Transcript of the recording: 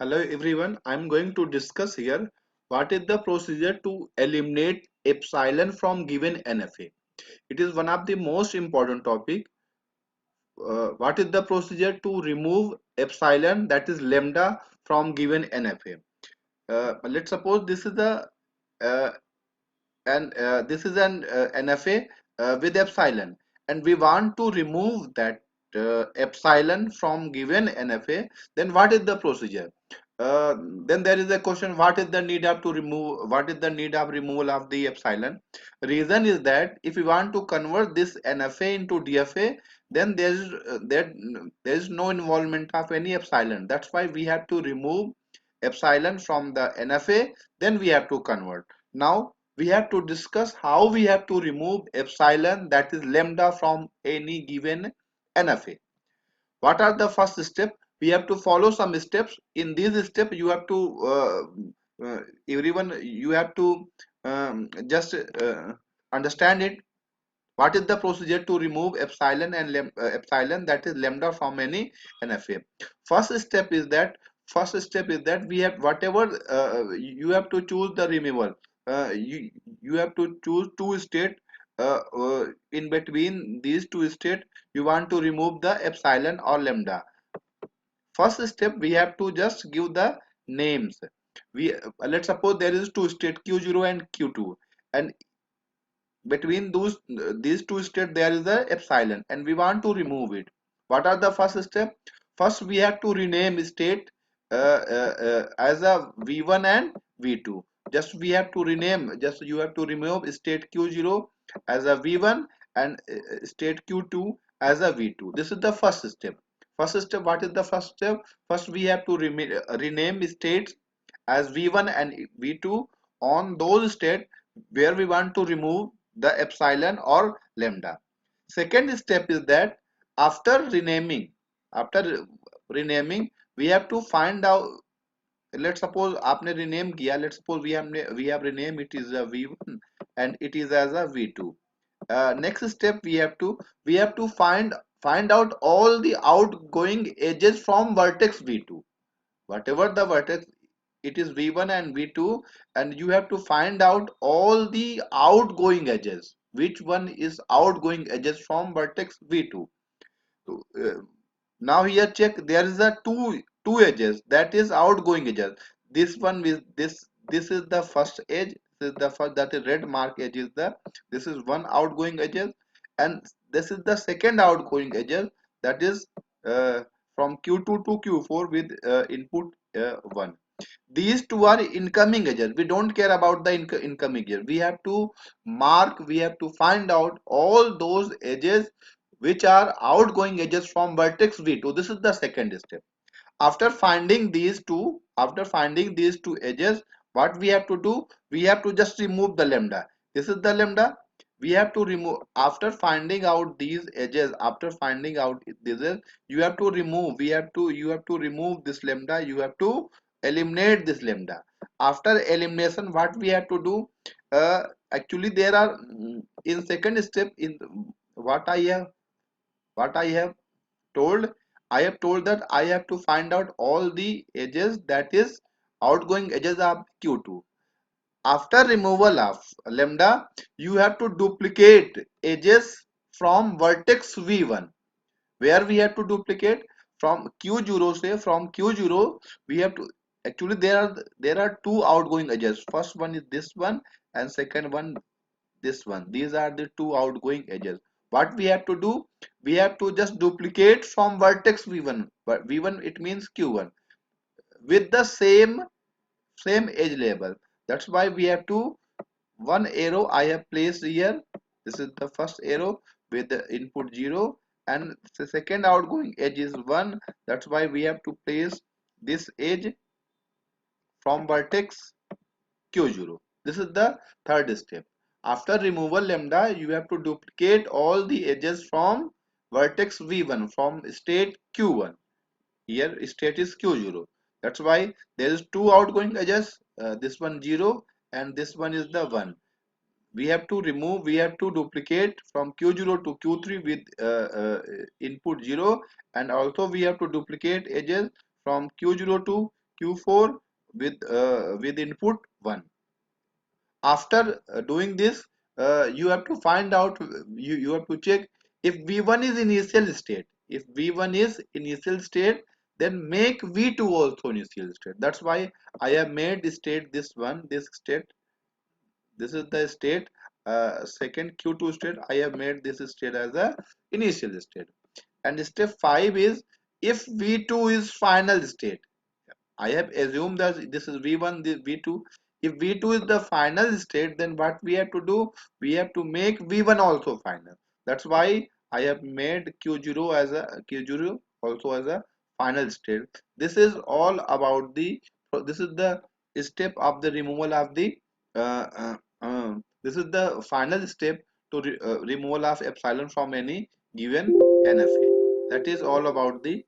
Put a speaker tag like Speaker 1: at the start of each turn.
Speaker 1: Hello everyone, I am going to discuss here what is the procedure to eliminate epsilon from given NFA. It is one of the most important topic. What is the procedure to remove epsilon, that is lambda, from given NFA? Let's suppose this is the uh, this is an NFA with epsilon, and we want to remove that epsilon from given NFA. Then what is the procedure? uh, then there is a question, what is the need of to remove, what is the need of removal of the epsilon? Reason is that if we want to convert this NFA into DFA, then there is no involvement of any epsilon. That's why we have to remove epsilon from the NFA, then we have to convert. Now we have to discuss how we have to remove epsilon, that is lambda, from any given NFA. What are the first step? We have to follow some steps. In these steps you have to everyone, you have to just understand it. What is the procedure to remove epsilon and epsilon, that is lambda, from any NFA? First step is that we have whatever you have to choose the removal. You have to choose two state. In between these two state, you want to remove the epsilon or lambda. First step, we have to just give the names. We let's suppose there is two state, q0 and q2, and between these two states there is a epsilon, and we want to remove it. What are the first step? First we have to rename state as a v1 and v2. Just we have to rename, just you have to remove state q0 as a v1 and state q2 as a v2. This is the first step. What is the first step? First we have to rename states as v1 and v2 on those states where we want to remove the epsilon or lambda. Second step is that after renaming, after renaming, we have to find out. Let's suppose आपने rename किया. Let's suppose we have renamed it is a v1 and it is as a v2. Next step, we have to find out all the outgoing edges from vertex v2. Whatever the vertex, it is v1 and v2, and you have to find out all the outgoing edges, which one is outgoing edges from vertex v2. So, now here check, there is a two edges, that is outgoing edges. This one is this is the first edge. This is the first, that is red mark edge is the, this is one outgoing edges, and this is the second outgoing edges, that is from q2 to q4 with input 1. These two are incoming edges. We don't care about the incoming edges. We have to mark, we have to find out all those edges which are outgoing edges from vertex v2. This is the second step. After finding these two edges, what we have to do? We have to just remove the lambda. This is the lambda. We have to remove, after finding out these edges, after finding out this is, you have to remove, you have to remove this lambda, you have to eliminate this lambda. After elimination, what we have to do? Actually there are in second step, in what I have told, I have told that I have to find out all the edges, that is outgoing edges of q2. After removal of lambda, you have to duplicate edges from vertex v1. Where we have to duplicate? From q0, say from q0 we have to, actually there are two outgoing edges. First one is this one, and second one this one. These are the two outgoing edges. What we have to do? We have to just duplicate from vertex v1, but v1 it means q1, with the same edge label. That's why we have to, one arrow I have placed here. This is the first arrow with the input 0, and the second outgoing edge is 1. That's why we have to place this edge from vertex q0. This is the third step. After removal lambda, you have to duplicate all the edges from vertex v1 from state q1. Here state is q0. That's why there is two outgoing edges, this one 0 and this one is the 1. We have to remove, we have to duplicate from q0 to q3 with input 0, and also we have to duplicate edges from q0 to Q4 with input 1. After doing this, you have to find out, you have to check if V1 is initial state. If V1 is initial state, then make V2 also initial state. That's why I have made the state this one, this state. This is the state, second Q2 state. I have made this state as a initial state. And step 5 is if V2 is final state. I have assumed that this is V1, this V2. If V2 is the final state, then what we have to do? We have to make V1 also final. That's why I have made Q0 as a Q0 also as a final state. This is all about the. This is the step of the removal of the. This is the final step to removal of epsilon from any given NFA. That is all about the